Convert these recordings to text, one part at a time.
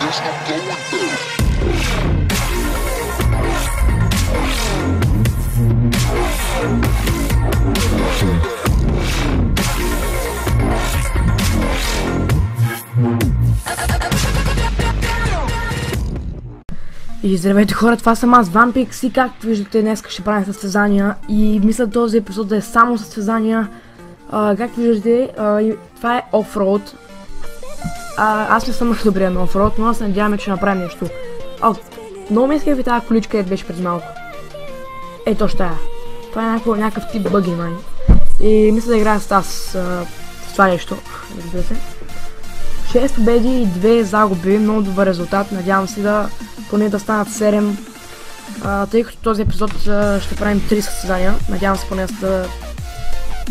И здравейте хора, това съм аз, Vampix, и както виждате днес ще правим състезания и мисля този епизод да е само състезания. Както виждате, това е офроуд. Аз не съм добрия на офроуд, но аз се надяваме, че направим нещо. Много ми искам ви тази количка, където беше преди малко. Ето ще е. Това е някакъв тип бъги, май. И мисля да играя с това нещо, разбира се. 6 победи и 2 загуби, много добър резултат, надявам се да поне да станат 7, тъй като този епизод ще правим 3 състезания, надявам се поне да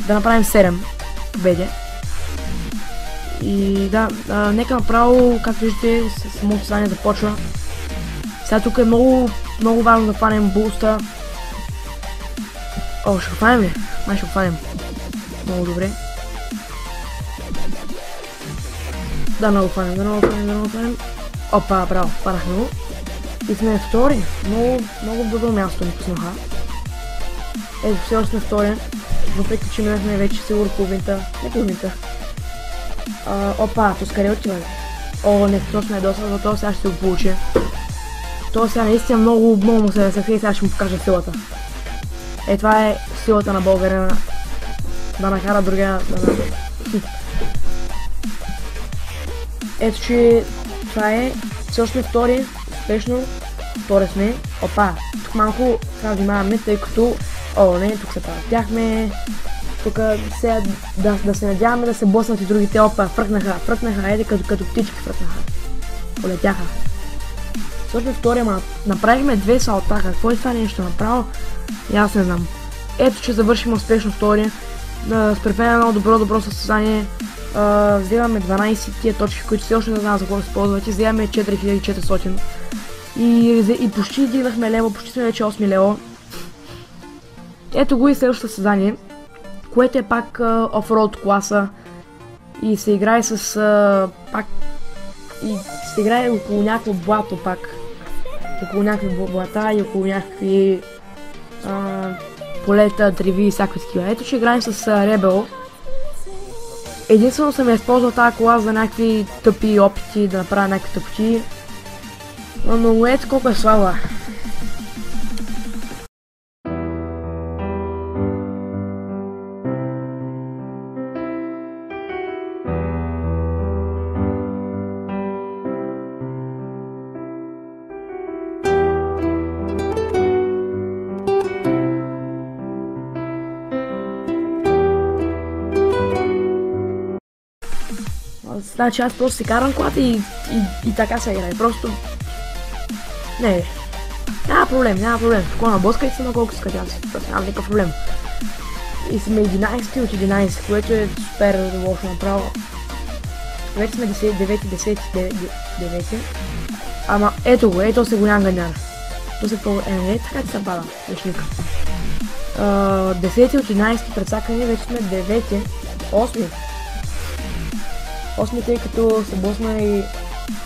направим 7 победи. И да, нека направо, както виждате, самото състезание започва. Сега тук е много важно да хванем буста. Ще го хванем ли? Май ще го хванем. Много добре. Да, много хванем. Опа, браво, хванахме го. И сме втори. Много добро място ни пуснаха. Ето, все още сме втори. Въпреки, че минахме вече сигурно половината. Не половината. Опа, то скъде отива. Не, точно е доста, но това сега ще се го получи. Това сега наистина много му се съхри и сега ще му покажа силата. Това е силата на българина. Да накара другия да Ето, че това е. Все още сме втори. Успешно. Втори сме. Опа, тук малко трябва да внимаваме, тъй като не, тук се правятяхме. Тук сега да се надяваме да се боснат и другите. Опа, фръкнаха, еде като птички фръкнаха. Полетяха. Също втория, направихме 2 салта. Какво е това нещо направо? И аз не знам. Ето, че завършим успешно втория. С препена добро състезание. Вземаме 12 тия точки, които все още не знам за какво се ползват, и вземаме 4400. И почти дигнахме лево, почти сме вече 8 лево. Ето го и следващото състезание, което е пак офроуд класа. И се играе с се играе около някакво блато пак. Около някакви блата и около някакви полета, треви и всякакви такива. Ето, че играем с Rebel. Единствено съм използвал тази кола за някакви тъпи опити, да направя някакви тъпоти. Но ето колко е слаба. Значи аз просто си карам колата и така се играе. Просто... Не. Няма проблем. Спокойно, боскайте се на колко искате аз. Няма никакъв проблем. И сме 11 от 11, което е супер лошо направо. Вече сме 9. Ама ето го, ето се го нянганяр. То се по... така ти се пада. Вешника. 10 от 11 предсакане, вече сме 9. 8, тъй като се босна и...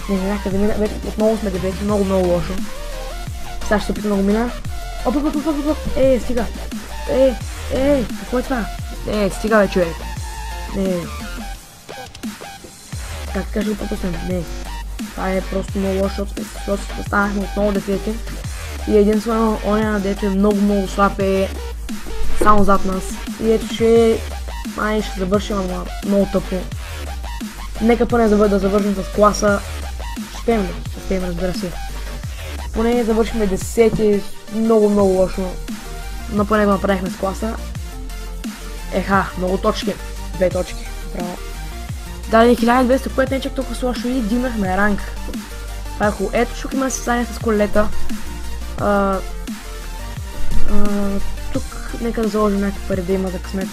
някъде мина, вече отново сме 9, много лошо. Сега ще се опитам да го мина. Стига! Какво е това? Стига бе, човек! Как ще го пропуснем? Не. Това е просто много лошо, защото станахме отново 10. И единствено оня, дето е много слаб, е само зад нас. И ето, че май ще завършим, ама много тъпо. Нека поне да завършим с класа. Ще успеем, разбира се. Поне завършим 10, много лошо. Но поне го направихме с класа. Много точки. 2 точки. Браво. Дадени 1200, което не е чак толкова лошо, и дигнахме ранг. Това е хубаво. Ето, тук има състезание с колета. Тук нека да заложим някакви пари да има за късмет.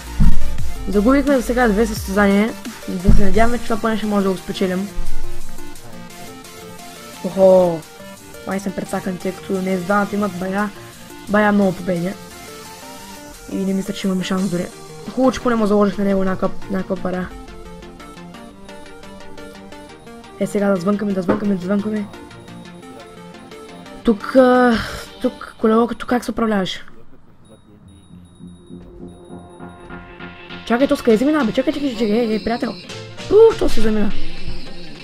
Загубихме за сега 2 състезания. Да се надяваме, че това поне ще може да го спечелим. Май съм предсакан, тъй като не двамата имат бая много победи. И не мисля, че имаме шанс дори. Хубаво, че поне му заложих на него някаква пара. Е, сега да звънкаме. Тук, колелокото как се управляваш? Чакай, то скъде замина, бе, чакай, приятел. То се замина.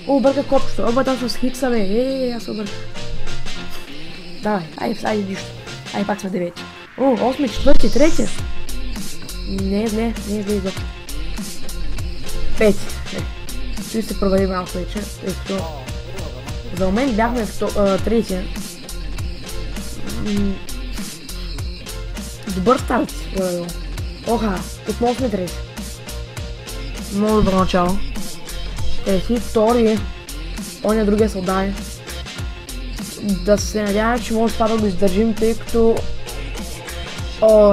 Обърках копчето, там съм с хикса, бе, аз обърках. Давай, айде нищо. Айде пак сме 9. 8, 4, 3. Не е зле изобщо. 5. Ще се провали малко вече, тъй като за момент бяхме в третия. Добър старт. Оха, отново сме трети. Много добро начало. Трети, втори. Оня другия се отдаде. Да се надяваме, че може това да го издържим, тъй като...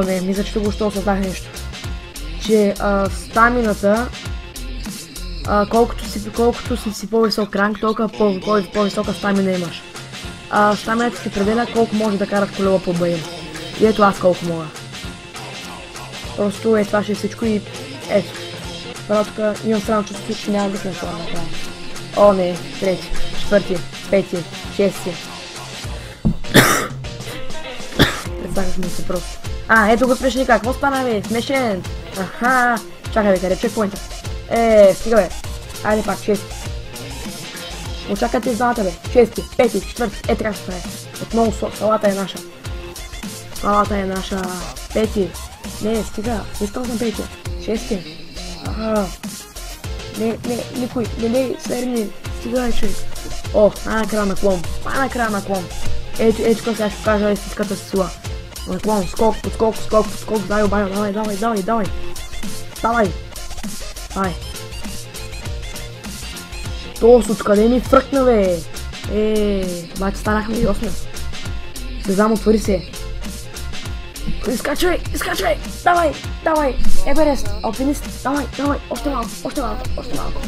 не, мисля, че току-що осъзнах нещо. Че стамината, колкото си по-висок ранг, толкова по-висока стамина имаш. Стамината ти определя колко може да карат колела по баим. И ето аз колко мога. Просто това ще е всичко и ето. Първо тук имам странно чувство, че няма да се насладя накрая. Не, трети, четвърти, пети, шести. Представях ми се просто. Ето го смешника, какво стана, бе? Смешен! Аха! Чакай, бе, къде чекпоинта? Стига, бе. Айде пак, шести. Очакайте издавата, бе. Шести, пети, четвърти. Така ще стане. Отново салата е наша. Салата е наша. Пети. Не, стига. Искал съм пети. Шести. Никой. Не, серни. Стига, човек. Накрая на клон. Ето тук сега ще покажа истинската си сила. Наклон, скок, подскок, давай. Тос, откъде ми фръкна, бе? Обаче станахме и 8. Сезам, отвори се. Изкачвай! Давай! Еверест, алпинист, давай, още малко.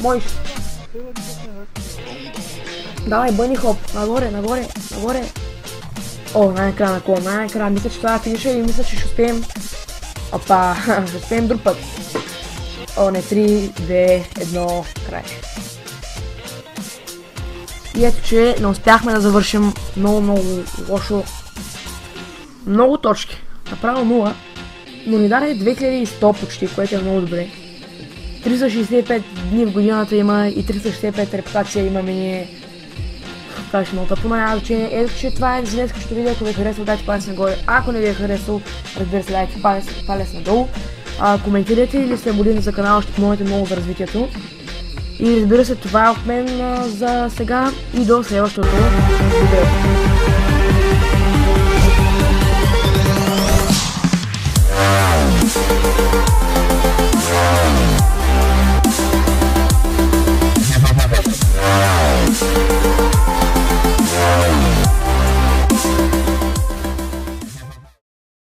Можеш. Давай, бъни хоп, нагоре. Най-накрая на клон, мисля, че това е финиша и мисля, че ще успеем. Ще успеем друг път. Не, 3, 2, 1, край. И ето, че не успяхме да завършим много лошо. Много точки. Направо 0, но ни даде 2100 почти, което е много добре. 365 дни в годината има и 365 репутация имаме ние. Това ще много тъпо, няма значение. Ето, че това е за днескашното видео. Ако ви е харесало, дайте палец нагоре. Ако не ви е харесало, разбира се, дайте палец надолу. Коментирайте или се абонирайте за канала, ще помогнете много за развитието. И разбира се, това е от мен за сега и до следващото видео.